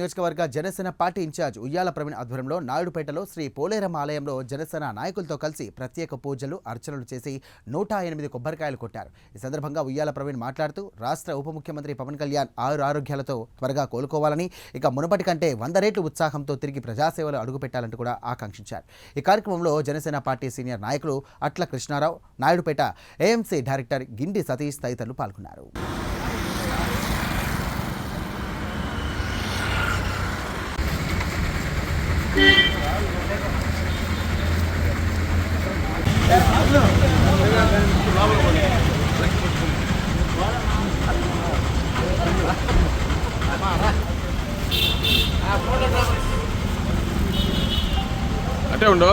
నియోజకవర్గ Janasena party incharge ఉయ్యాల ప్రవీణ్ ఆధ్వర్యంలో నాయుడుపేటలో శ్రీ పోలేరమ్మ ఆలయంలో జనసేన నాయకులతో కలిసి ప్రత్యేక పూజలు అర్చనలు చేసి 108 కొబ్బరికాయలు కొట్టారు. ఈ సందర్భంగా ఉయ్యాల ప్రవీణ్ మాట్లాడుతూ రాష్ట్ర ఉప ముఖ్యమంత్రి పవన్ కళ్యాణ్ ఆరోగ్యాలతో త్వరగా కోలుకోవాలని, ఇక మునుపటి కంటే 100 రెట్లు ఉత్సాహంతో తిరిగి ప్రజాసేవలో అడుగుపెట్టాలంటూ కూడా ఆకాంక్షించారు. ఈ కార్యక్రమంలో జనసేన పార్టీ సీనియర్ నాయకులు అట్ల కృష్ణారావు, నాయుడుపేట ఏఎంసీ డైరెక్టర్ గిండి సతీష్ తదితరులు పాల్గొన్నారు. అంటే ఉండు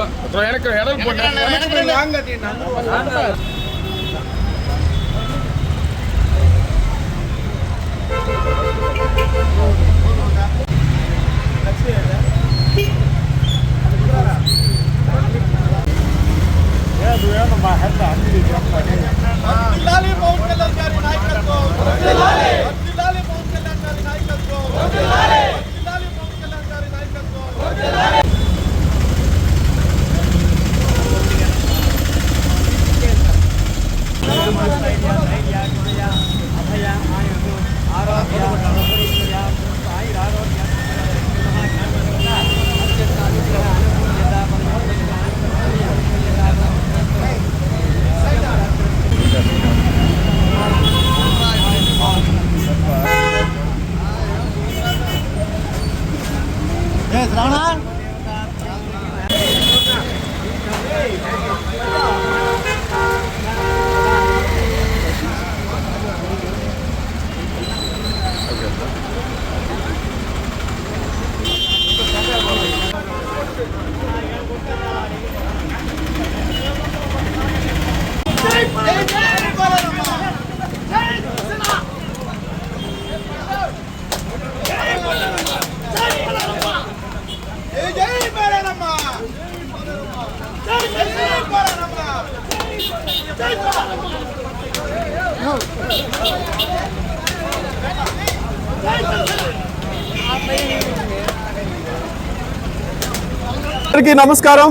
అందరికీ నమస్కారం.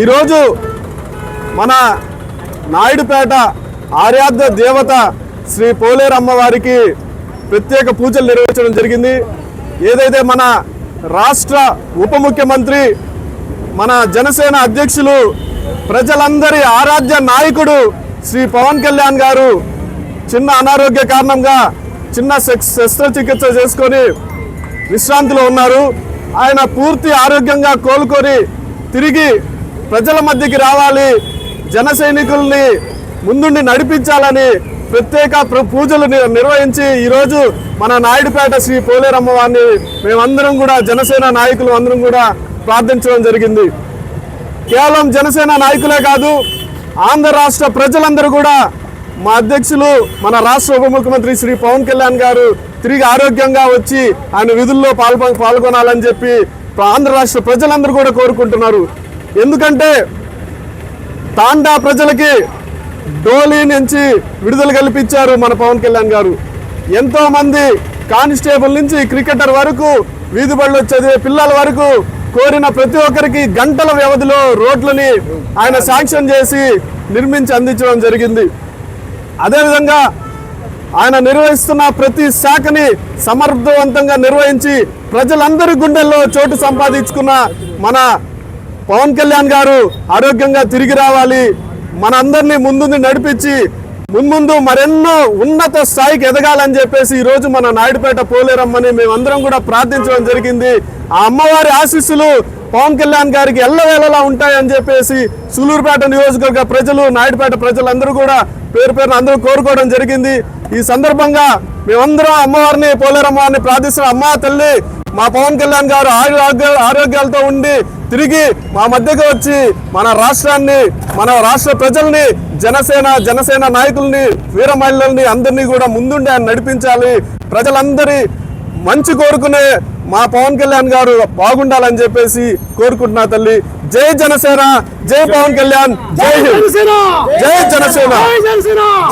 ఈరోజు మన నాయుడుపేట ఆరాధ్య దేవత శ్రీ పోలేరమ్మ వారికి ప్రత్యేక పూజలు నిర్వహించడం జరిగింది. ఏదైతే మన రాష్ట్ర ఉప ముఖ్యమంత్రి, మన జనసేన అధ్యక్షులు, ప్రజలందరి ఆరాధ్య నాయకుడు శ్రీ పవన్ కళ్యాణ్ గారు చిన్న అనారోగ్య కారణంగా చిన్న శస్త్రచికిత్స చేసుకొని విశ్రాంతిలో ఉన్నారు. ఆయన పూర్తి ఆరోగ్యంగా కోలుకొని తిరిగి ప్రజల మధ్యకి రావాలి, జన సైనికుల్ని ముందుండి నడిపించాలని ప్రత్యేక పూజలు నిర్వహించి ఈరోజు మన నాయుడుపేట శ్రీ పోలేరమ్మ వారిని మేమందరం కూడా జనసేన నాయకులు అందరం కూడా ప్రార్థించడం జరిగింది. కేవలం జనసేన నాయకులే కాదు, ఆంధ్ర రాష్ట్ర ప్రజలందరూ కూడా మా అధ్యక్షులు, మన రాష్ట్ర ఉప ముఖ్యమంత్రి శ్రీ పవన్ కళ్యాణ్ గారు తిరిగి ఆరోగ్యంగా వచ్చి ఆయన విధుల్లో పాల్గొనాలని చెప్పి ఆంధ్ర రాష్ట్ర ప్రజలందరూ కూడా కోరుకుంటున్నారు. ఎందుకంటే తాండా ప్రజలకి డోలీ నుంచి విడుదల కల్పించారు మన పవన్ కళ్యాణ్ గారు. ఎంతోమంది కానిస్టేబుల్ నుంచి క్రికెటర్ వరకు, వీధి బడిలో చదివే పిల్లల వరకు కోరిన ప్రతి ఒక్కరికి గంటల వ్యవధిలో రోడ్లని ఆయన శాంక్షన్ చేసి నిర్మించి అందించడం జరిగింది. అదేవిధంగా ఆయన నిర్వహిస్తున్న ప్రతి శాఖని సమర్థవంతంగా నిర్వహించి ప్రజలందరి గుండెల్లో చోటు సంపాదించుకున్న మన పవన్ కళ్యాణ్ గారు ఆరోగ్యంగా తిరిగి రావాలి, మనందరినీ ముందుండి నడిపించి ముందు మరెన్నో ఉన్నత స్థాయికి ఎదగాలని చెప్పేసి ఈరోజు మన నాయుడుపేట పోలేరమ్మని మేమందరం కూడా ప్రార్థించడం జరిగింది. ఆ అమ్మవారి ఆశీస్సులు పవన్ కళ్యాణ్ గారికి ఎల్లవేళలా ఉంటాయని చెప్పేసి సూలూరుపేట నియోజకవర్గ ప్రజలు, నాయుడుపేట ప్రజలందరూ కూడా పేరున అందరూ కోరుకోవడం జరిగింది. ఈ సందర్భంగా మేమందరం అమ్మవారిని, పోలేరమ్మవారిని ప్రార్థిస్తున్నాం. అమ్మ తల్లి, మా పవన్ కళ్యాణ్ గారు ఆరోగ్యాలతో ఉండి తిరిగి మా మధ్యకు వచ్చి మన రాష్ట్రాన్ని, మన రాష్ట్ర ప్రజల్ని, జనసేన నాయకుల్ని, వీర మహిళల్ని అందరినీ కూడా ముందుండి ఆయన నడిపించాలి. ప్రజలందరి మంచి కోరుకునే మా పవన్ కళ్యాణ్ గారు బాగుండాలని చెప్పేసి కోరుకుంటున్నా తల్లి. జై జనసేన, జై పవన్ కళ్యాణ్, జై జనసేన, జై జనసేన,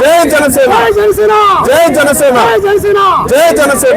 జై జనసేన, జై జనసేన, జై జనసేన, జై జనసేన.